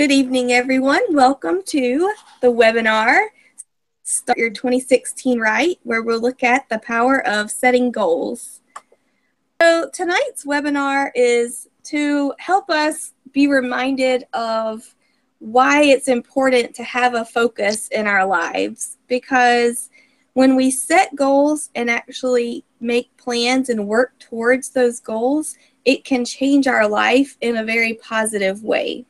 Good evening, everyone. Welcome to the webinar, Start Your 2016 Right, where we'll look at the power of setting goals. So tonight's webinar is to help us be reminded of why it's important to have a focus in our lives, because when we set goals and actually make plans and work towards those goals, it can change our life in a very positive way.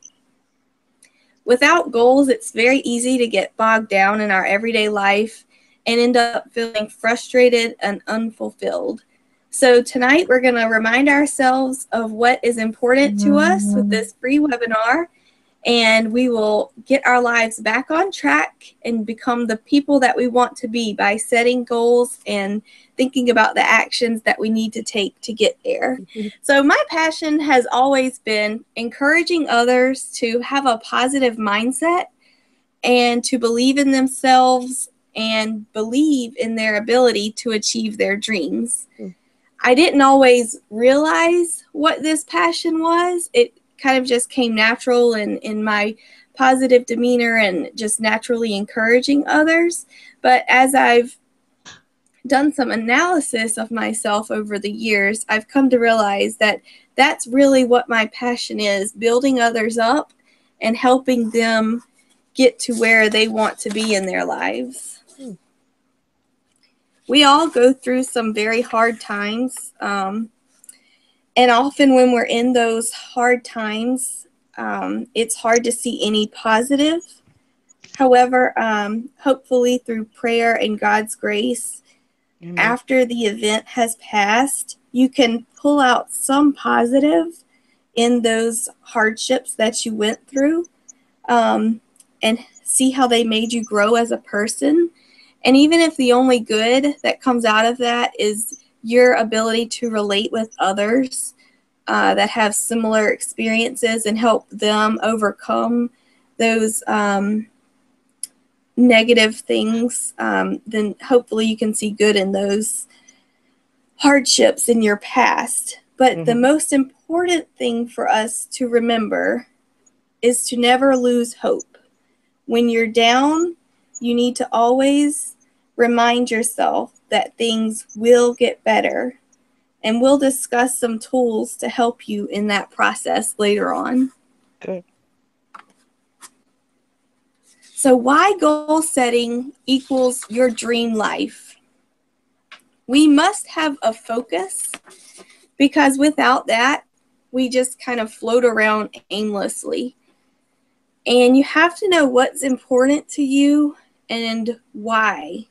Without goals, it's very easy to get bogged down in our everyday life and end up feeling frustrated and unfulfilled. So tonight we're going to remind ourselves of what is important to us with this free webinar, and we will get our lives back on track and become the people that we want to be by setting goals and thinking about the actions that we need to take to get there. So my passion has always been encouraging others to have a positive mindset and to believe in themselves and believe in their ability to achieve their dreams. I didn't always realize what this passion was. It kind of just came natural in my positive demeanor and just naturally encouraging others. But as I've done some analysis of myself over the years, I've come to realize that that's really what my passion is, building others up and helping them get to where they want to be in their lives. We all go through some very hard times, and often when we're in those hard times, it's hard to see any positive. However, hopefully through prayer and God's grace, after the event has passed, you can pull out some positive in those hardships that you went through, and see how they made you grow as a person. And even if the only good that comes out of that is your ability to relate with others that have similar experiences and help them overcome those negative things, then hopefully you can see good in those hardships in your past. But the most important thing for us to remember is to never lose hope. When you're down, you need to always remind yourself that things will get better. And we'll discuss some tools to help you in that process later on. Good. So why goal setting equals your dream life? We must have a focus, because without that, we just kind of float around aimlessly. And you have to know what's important to you and why.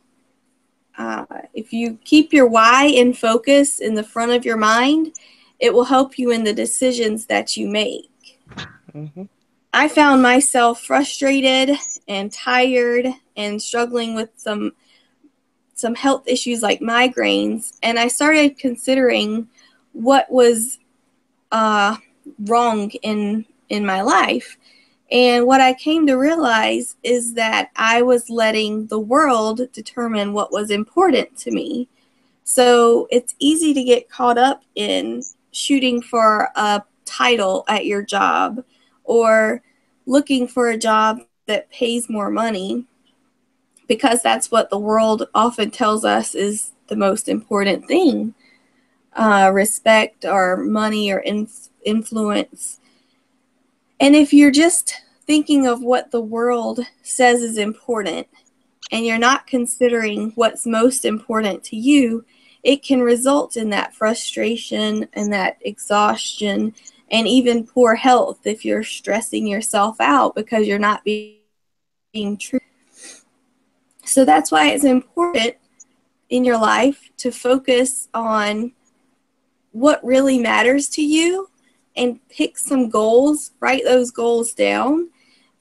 If you keep your why in focus in the front of your mind, it will help you in the decisions that you make. I found myself frustrated and tired and struggling with some health issues like migraines, and I started considering what was wrong in my life. And what I came to realize is that I was letting the world determine what was important to me. So it's easy to get caught up in shooting for a title at your job or looking for a job that pays more money, because that's what the world often tells us is the most important thing, respect or money or influence. And if you're just thinking of what the world says is important and you're not considering what's most important to you, it can result in that frustration and that exhaustion and even poor health if you're stressing yourself out because you're not being true. So that's why it's important in your life to focus on what really matters to you and pick some goals, write those goals down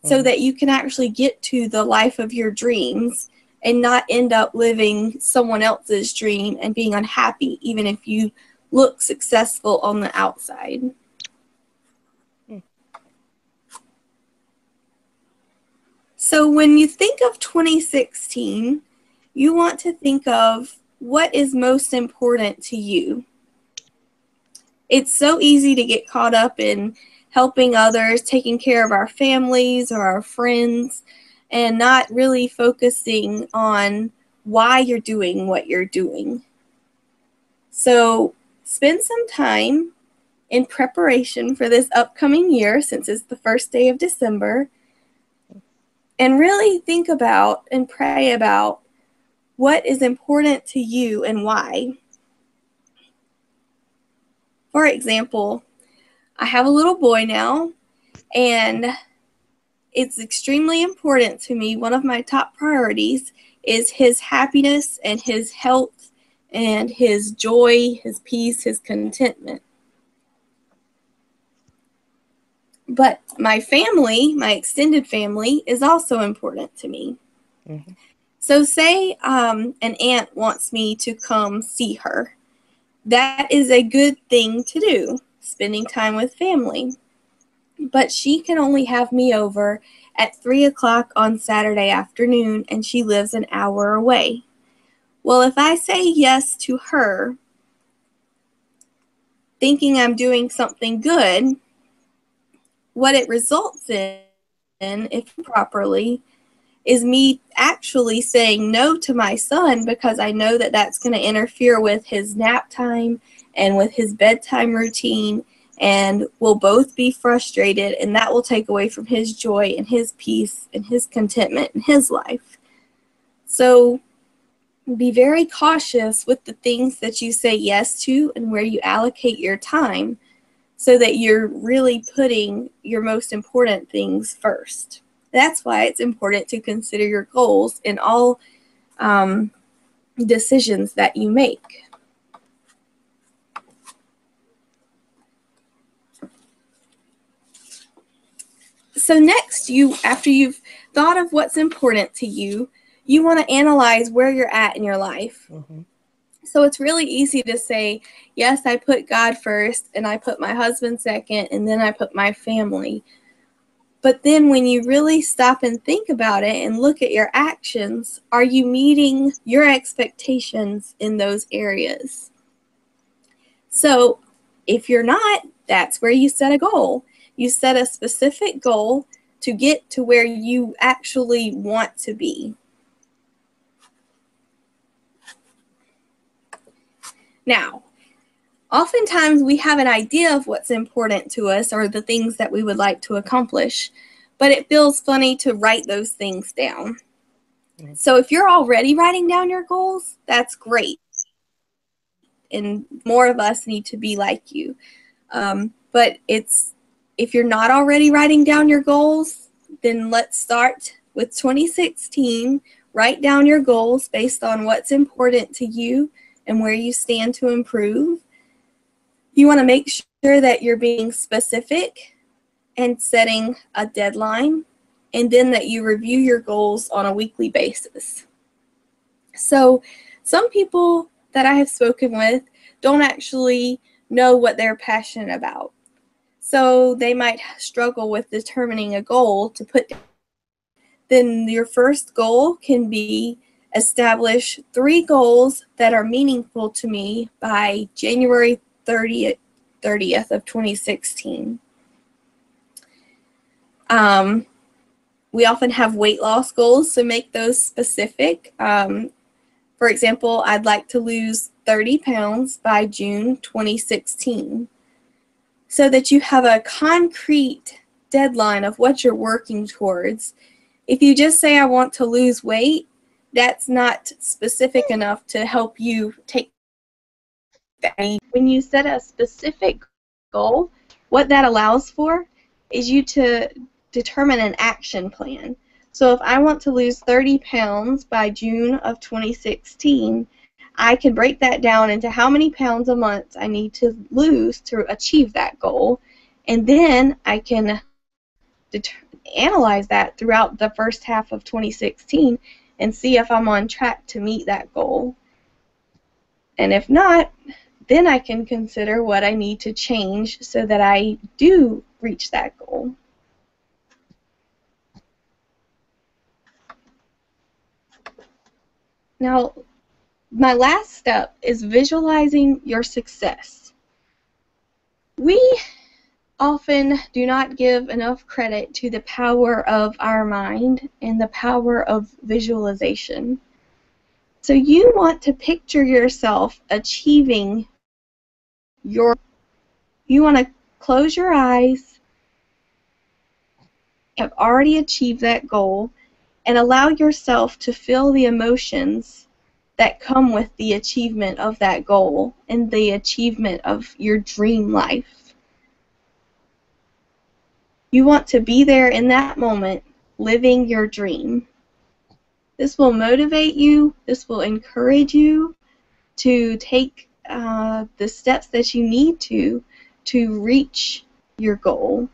so that you can actually get to the life of your dreams and not end up living someone else's dream and being unhappy, even if you look successful on the outside. So when you think of 2016, you want to think of what is most important to you. It's so easy to get caught up in helping others, taking care of our families or our friends, and not really focusing on why you're doing what you're doing. So spend some time in preparation for this upcoming year, since it's the first day of December, and really think about and pray about what is important to you and why. For example, I have a little boy now, and it's extremely important to me. One of my top priorities is his happiness and his health and his joy, his peace, his contentment. But my family, my extended family, is also important to me. Mm-hmm. So say an aunt wants me to come see her. That is a good thing to do, spending time with family. But she can only have me over at 3 o'clock on Saturday afternoon, and she lives an hour away. Well, if I say yes to her, thinking I'm doing something good, what it results in, if properly, is me actually saying no to my son, because I know that that's going to interfere with his nap time and with his bedtime routine, and we'll both be frustrated, and that will take away from his joy and his peace and his contentment in his life. So be very cautious with the things that you say yes to and where you allocate your time, so that you're really putting your most important things first. That's why it's important to consider your goals in all decisions that you make. So next, after you've thought of what's important to you, you want to analyze where you're at in your life. Mm-hmm. So it's really easy to say, yes, I put God first, and I put my husband second, and then I put my family. But then when you really stop and think about it and look at your actions, are you meeting your expectations in those areas? So if you're not, that's where you set a goal. You set a specific goal to get to where you actually want to be. Now, oftentimes we have an idea of what's important to us or the things that we would like to accomplish, but it feels funny to write those things down. Mm-hmm. So if you're already writing down your goals, that's great. And more of us need to be like you. But if you're not already writing down your goals, then let's start with 2016. Write down your goals based on what's important to you and where you stand to improve. You want to make sure that you're being specific and setting a deadline, and then that you review your goals on a weekly basis. So some people that I have spoken with don't actually know what they're passionate about. So they might struggle with determining a goal to put down. Then your first goal can be establish 3 goals that are meaningful to me by January 30th of 2016. We often have weight loss goals, so make those specific. For example, I'd like to lose 30 pounds by June 2016, so that you have a concrete deadline of what you're working towards. If you just say, I want to lose weight, that's not specific enough to help you take that. When you set a specific goal, what that allows for is you to determine an action plan. So if I want to lose 30 pounds by June of 2016, I can break that down into how many pounds a month I need to lose to achieve that goal, and then I can analyze that throughout the first half of 2016 and see if I'm on track to meet that goal. And if not, then I can consider what I need to change so that I do reach that goal. Now, my last step is visualizing your success. We often do not give enough credit to the power of our mind and the power of visualization. So you want to picture yourself achieving your goal. You want to close your eyes, have already achieved that goal, and allow yourself to feel the emotions that come with the achievement of that goal and the achievement of your dream life. You want to be there in that moment, living your dream. This will motivate you, this will encourage you to take the steps that you need to reach your goal.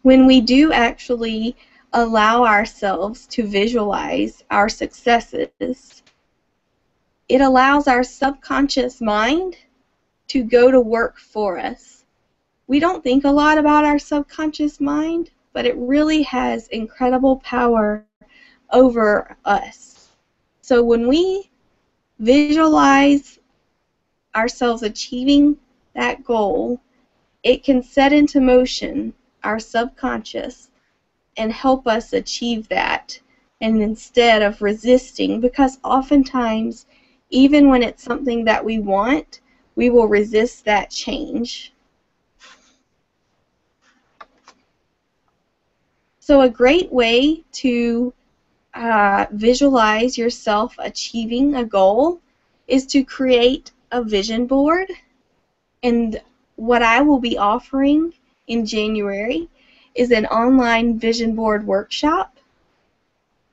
When we do actually allow ourselves to visualize our successes, it allows our subconscious mind to go to work for us. We don't think a lot about our subconscious mind, but it really has incredible power over us. So when we visualize ourselves achieving that goal, it can set into motion our subconscious and help us achieve that, and instead of resisting, because oftentimes even when it's something that we want, we will resist that change. So a great way to visualize yourself achieving a goal is to create a vision board. And what I will be offering in January is an online vision board workshop.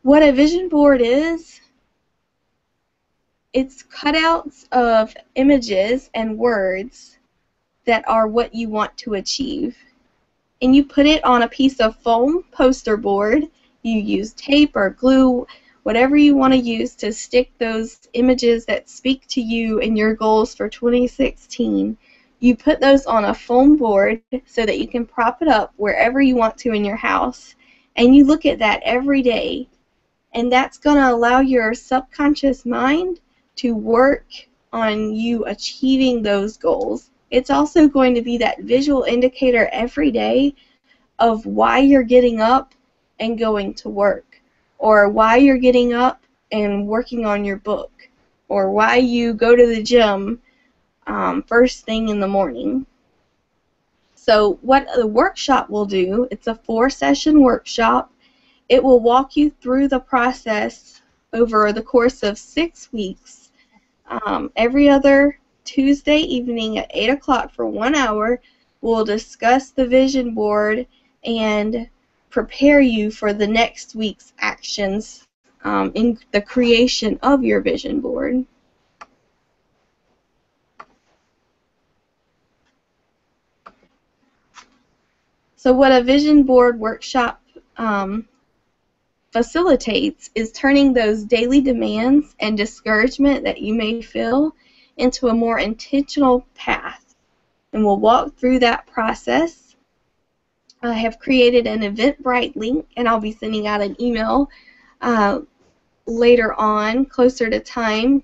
What a vision board is, it's cutouts of images and words that are what you want to achieve. And you put it on a piece of foam poster board. You use tape or glue, whatever you want to use to stick those images that speak to you and your goals for 2016. You put those on a foam board so that you can prop it up wherever you want to in your house, and you look at that every day, and that's going to allow your subconscious mind to work on you achieving those goals. It's also going to be that visual indicator every day of why you're getting up and going to work, or why you're getting up and working on your book, or why you go to the gym first thing in the morning. So what the workshop will do, it's a 4-session workshop. It will walk you through the process over the course of 6 weeks. Every other Tuesday evening at 8 o'clock for 1 hour, we'll discuss the vision board and prepare you for the next week's actions in the creation of your vision board. So what a vision board workshop facilitates is turning those daily demands and discouragement that you may feel into a more intentional path. And we'll walk through that process. I have created an Eventbrite link, and I'll be sending out an email later on, closer to time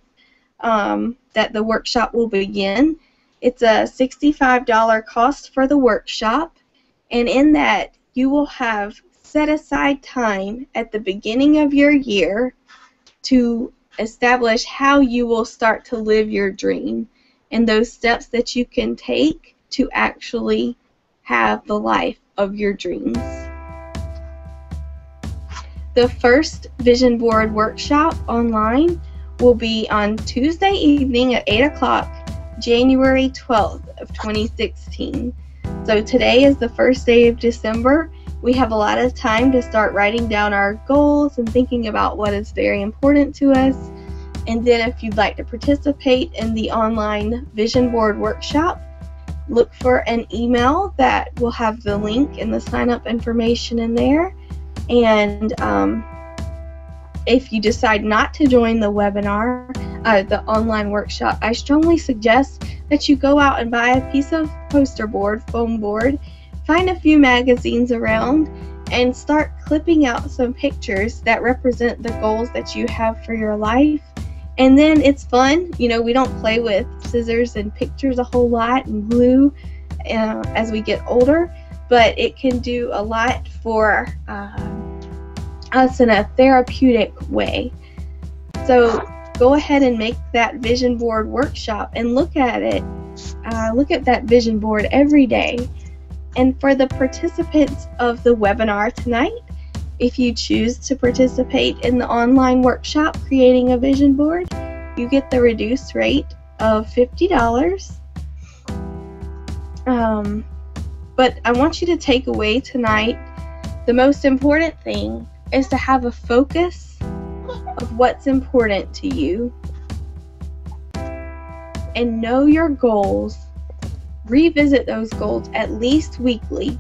that the workshop will begin. It's a $65 cost for the workshop, and in that you will have set aside time at the beginning of your year to establish how you will start to live your dream and those steps that you can take to actually have the life of your dreams. The first vision board workshop online will be on Tuesday evening at 8 o'clock, January 12th of 2016. So today is the first day of December. We have a lot of time to start writing down our goals and thinking about what is very important to us. And then if you'd like to participate in the online vision board workshop, look for an email that will have the link and the sign-up information in there. And if you decide not to join the webinar, the online workshop, I strongly suggest that you go out and buy a piece of poster board, foam board, find a few magazines around, and start clipping out some pictures that represent the goals that you have for your life, And then it's fun. You know, we don't play with scissors and pictures a whole lot and glue as we get older, but it can do a lot for us in a therapeutic way. So go ahead and make that vision board workshop and look at it. Look at that vision board every day. And for the participants of the webinar tonight, if you choose to participate in the online workshop, Creating a Vision Board, you get the reduced rate of $50. But I want you to take away tonight, the most important thing is to have a focus of what's important to you and know your goals. Revisit those goals at least weekly.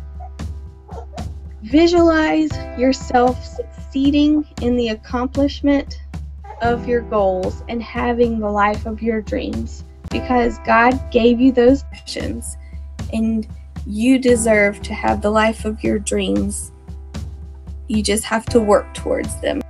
Visualize yourself succeeding in the accomplishment of your goals and having the life of your dreams, because God gave you those options and you deserve to have the life of your dreams. You just have to work towards them.